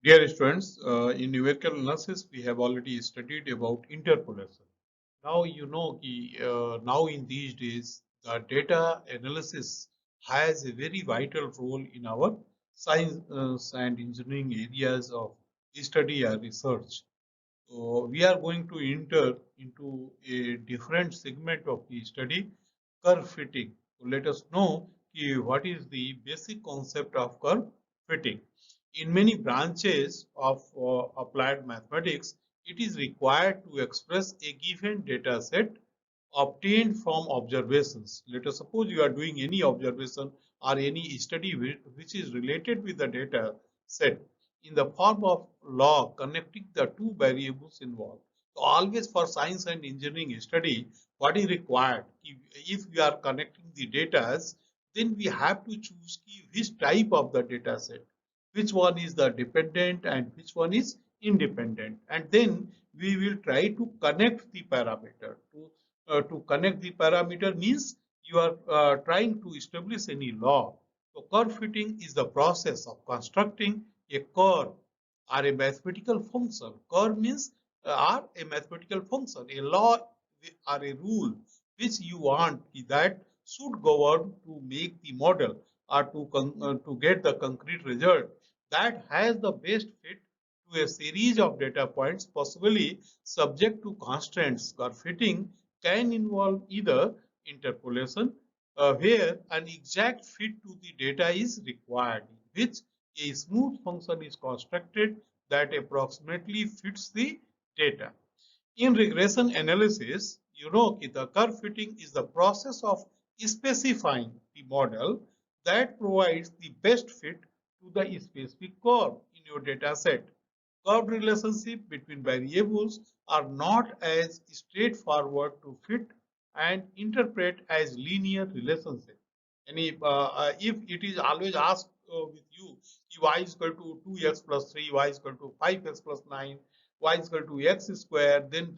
Dear students, in numerical analysis, we have already studied about interpolation. Now you know now in these days, the data analysis has a very vital role in our science and engineering areas of study or research. So we are going to enter into a different segment of the study, curve fitting. So let us know what is the basic concept of curve fitting. In many branches of applied mathematics, it is required to express a given data set obtained from observations. Let us suppose you are doing any observation or any study which is related with the data set in the form of log connecting the two variables involved. So always for science and engineering study, what is required? If we are connecting the data, then we have to choose which type of the data set, which one is the dependent and which one is independent, and then we will try to connect the parameter. To connect the parameter means you are trying to establish any law. So curve fitting is the process of constructing a curve or a mathematical function. Curve means are a mathematical function, a law or a rule which you want that should govern to make the model or to get the concrete result that has the best fit to a series of data points, possibly subject to constraints. Curve fitting can involve either interpolation, where an exact fit to the data is required, in which a smooth function is constructed that approximately fits the data. In regression analysis, you know the curve fitting is the process of specifying the model that provides the best fit to the specific curve in your data set. Curved relationships between variables are not as straightforward to fit and interpret as linear relationships. If it is always asked with you, y is equal to 2x plus 3, y is equal to 5x plus 9, y is equal to x square, then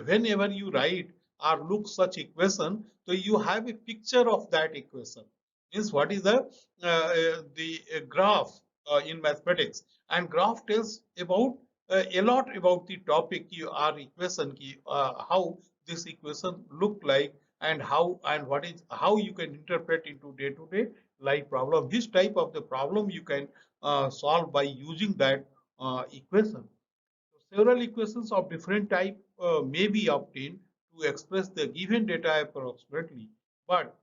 whenever you write or look such equation, so you have a picture of that equation. Means what is the graph in mathematics, and graph tells about a lot about the topic or equation how this equation look like, and how and what is how you can interpret into day-to-day life problem. This type of the problem you can solve by using that equation. So several equations of different type may be obtained to express the given data approximately, but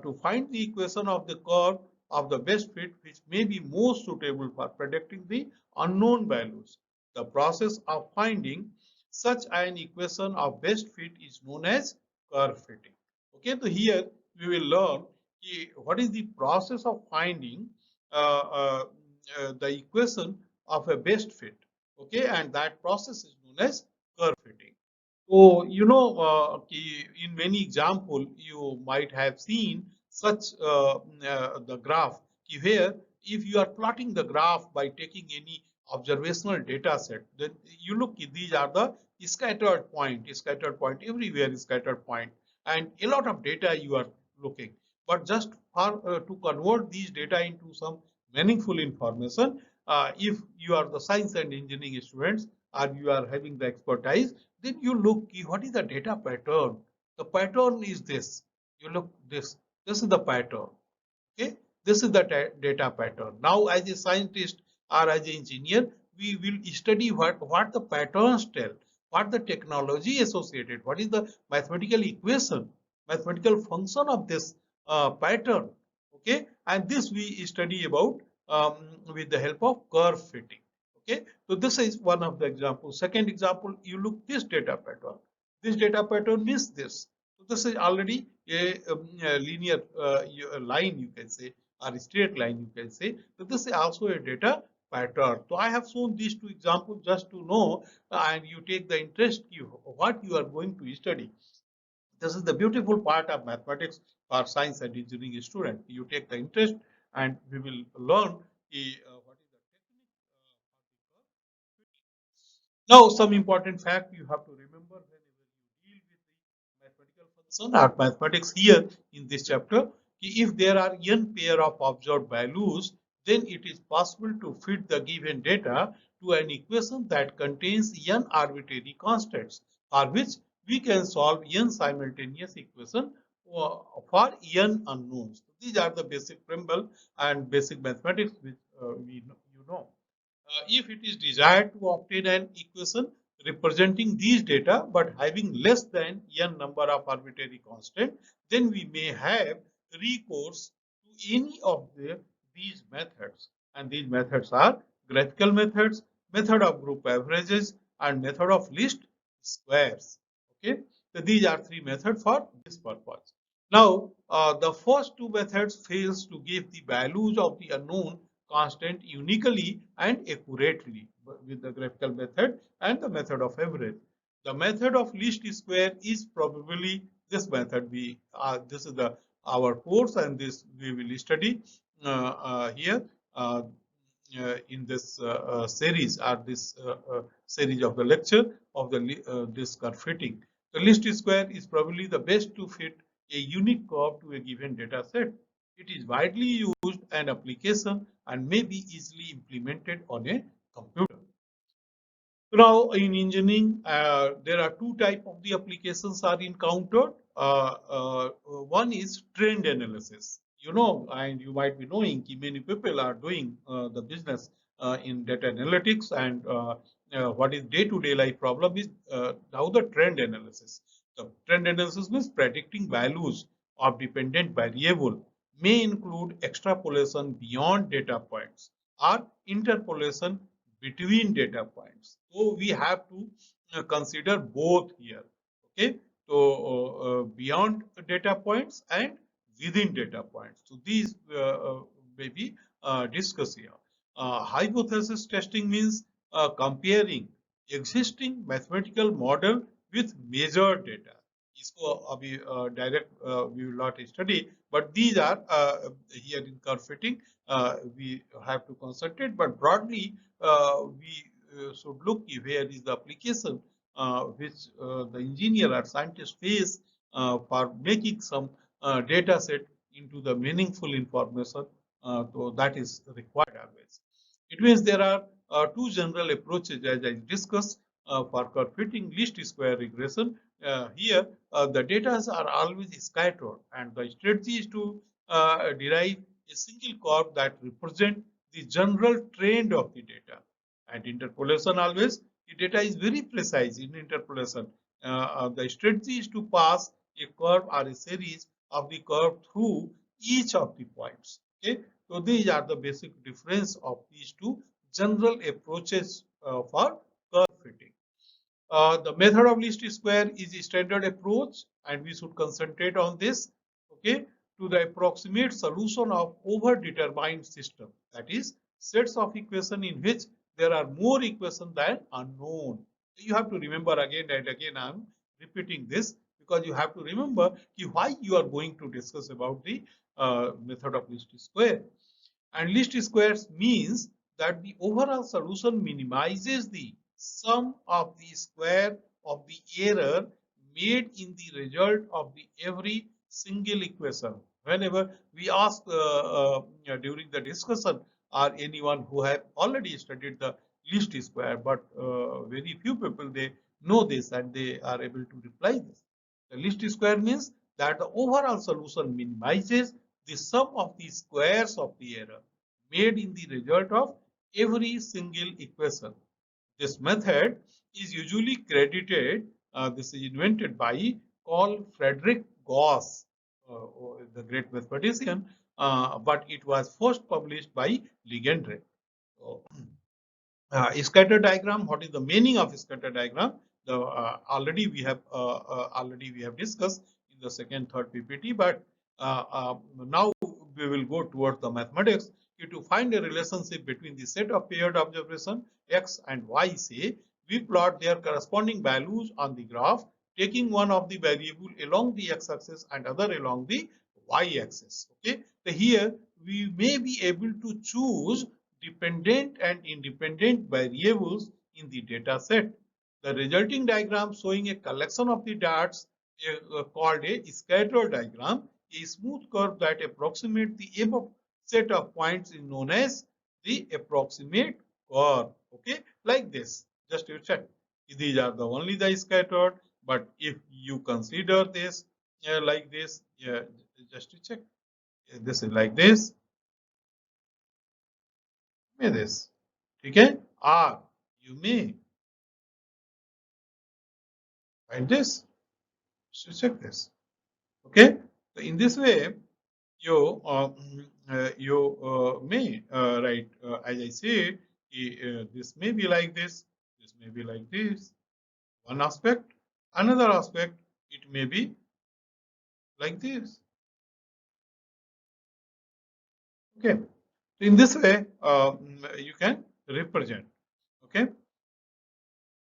to find the equation of the curve of the best fit which may be most suitable for predicting the unknown values. The process of finding such an equation of best fit is known as curve fitting. Okay, so here we will learn what is the process of finding uh, uh, the equation of a best fit. Okay, and that process is known as curve fitting. So you know, in many example you might have seen such the graph where if you are plotting the graph by taking any observational data set, then you look, these are the scattered point everywhere, scattered point, and a lot of data you are looking. But just for to convert these data into some meaningful information, if you are the science and engineering students or you are having the expertise, then you look what is the data pattern. The pattern is this. You look this. This is the pattern. Okay, this is the data pattern. Now, as a scientist or as an engineer, we will study what the patterns tell, what the technology associated, what is the mathematical equation, mathematical function of this pattern. Okay, and this we study about with the help of curve fitting. Okay, so this is one of the examples. Second example, you look this data pattern. This data pattern means this. So this is already a linear line, you can say, or a straight line, you can say. So this is also a data pattern. So I have shown these two examples just to know, and you take the interest what you are going to study. This is the beautiful part of mathematics for science and engineering student. You take the interest, and we will learn what is the technique for the curve. Now, some important fact you have to remember whenever you deal with the mathematical function or mathematics here in this chapter, if there are n pair of observed values, then it is possible to fit the given data to an equation that contains n arbitrary constants, for which we can solve n simultaneous equation for n unknowns. These are the basic preamble and basic mathematics which you know. If it is desired to obtain an equation representing these data but having less than n number of arbitrary constant, then we may have recourse to any of these methods. And these methods are graphical methods, method of group averages, and method of least squares. Okay, so these are three methods for this purpose. Now, the first two methods fails to give the values of the unknown constant uniquely and accurately with the graphical method and the method of average. The method of least square is probably this method. This is the our course, and this we will study here in this series or this series of the lecture of the this curve fitting. The least square is probably the best to fit a unique curve to a given data set. It is widely used an application and may be easily implemented on a computer. So now in engineering, there are two types of the applications are encountered. One is trend analysis. You know, and you might be knowing many people are doing the business in data analytics, and what is day-to-day life problem is now the trend analysis. The trend analysis means predicting values of dependent variable may include extrapolation beyond data points or interpolation between data points. So we have to consider both here. Okay, so beyond data points and within data points. So these may be discussed here. Hypothesis testing means comparing existing mathematical model with measured data. इसको अभी direct we will not study, but these are here in curve fitting. We have to concentrate, but broadly we should look where is the application which the engineer or scientist face for making some data set into the meaningful information. So that is required always. It means there are two general approaches as I discussed for curve fitting least square regression. Here, the data are always scattered, and the strategy is to derive a single curve that represents the general trend of the data. And interpolation always, the data is very precise in interpolation. The strategy is to pass a curve or a series of the curve through each of the points. Okay, so these are the basic difference of these two general approaches for curve fitting. The method of least square is a standard approach, and we should concentrate on this. Okay, to the approximate solution of overdetermined system, that is sets of equation in which there are more equations than unknown. You have to remember again and again. I am repeating this because you have to remember why you are going to discuss about the method of least square. And least squares means that the overall solution minimizes the sum of the square of the error made in the result of the every single equation. Whenever we ask during the discussion or anyone who have already studied the least square, but very few people they know this and they are able to reply this. The least square means that the overall solution minimizes the sum of the squares of the error made in the result of every single equation. This method is usually credited, this is invented by Carl Friedrich Gauss, the great mathematician, but it was first published by Legendre. So, scatter diagram, what is the meaning of scatter diagram? The already we have discussed in the second third ppt, but now we will go towards the mathematics. To find a relationship between the set of paired observation x and y, say we plot their corresponding values on the graph, taking one of the variable along the x-axis and other along the y-axis. Okay, so here we may be able to choose dependent and independent variables in the data set. The resulting diagram showing a collection of the dots called a scatter diagram, a smooth curve that approximates the above set of points is known as the approximate curve. Okay, like this. Just you check. These are the only the scattered, but if you consider this like this, yeah, just to check. This is like this. May this. Okay, or you may find this. So check this. Okay, so in this way, you may write as I said, this may be like this may be like this. One aspect, another aspect, it may be like this. Okay, so in this way, you can represent. Okay,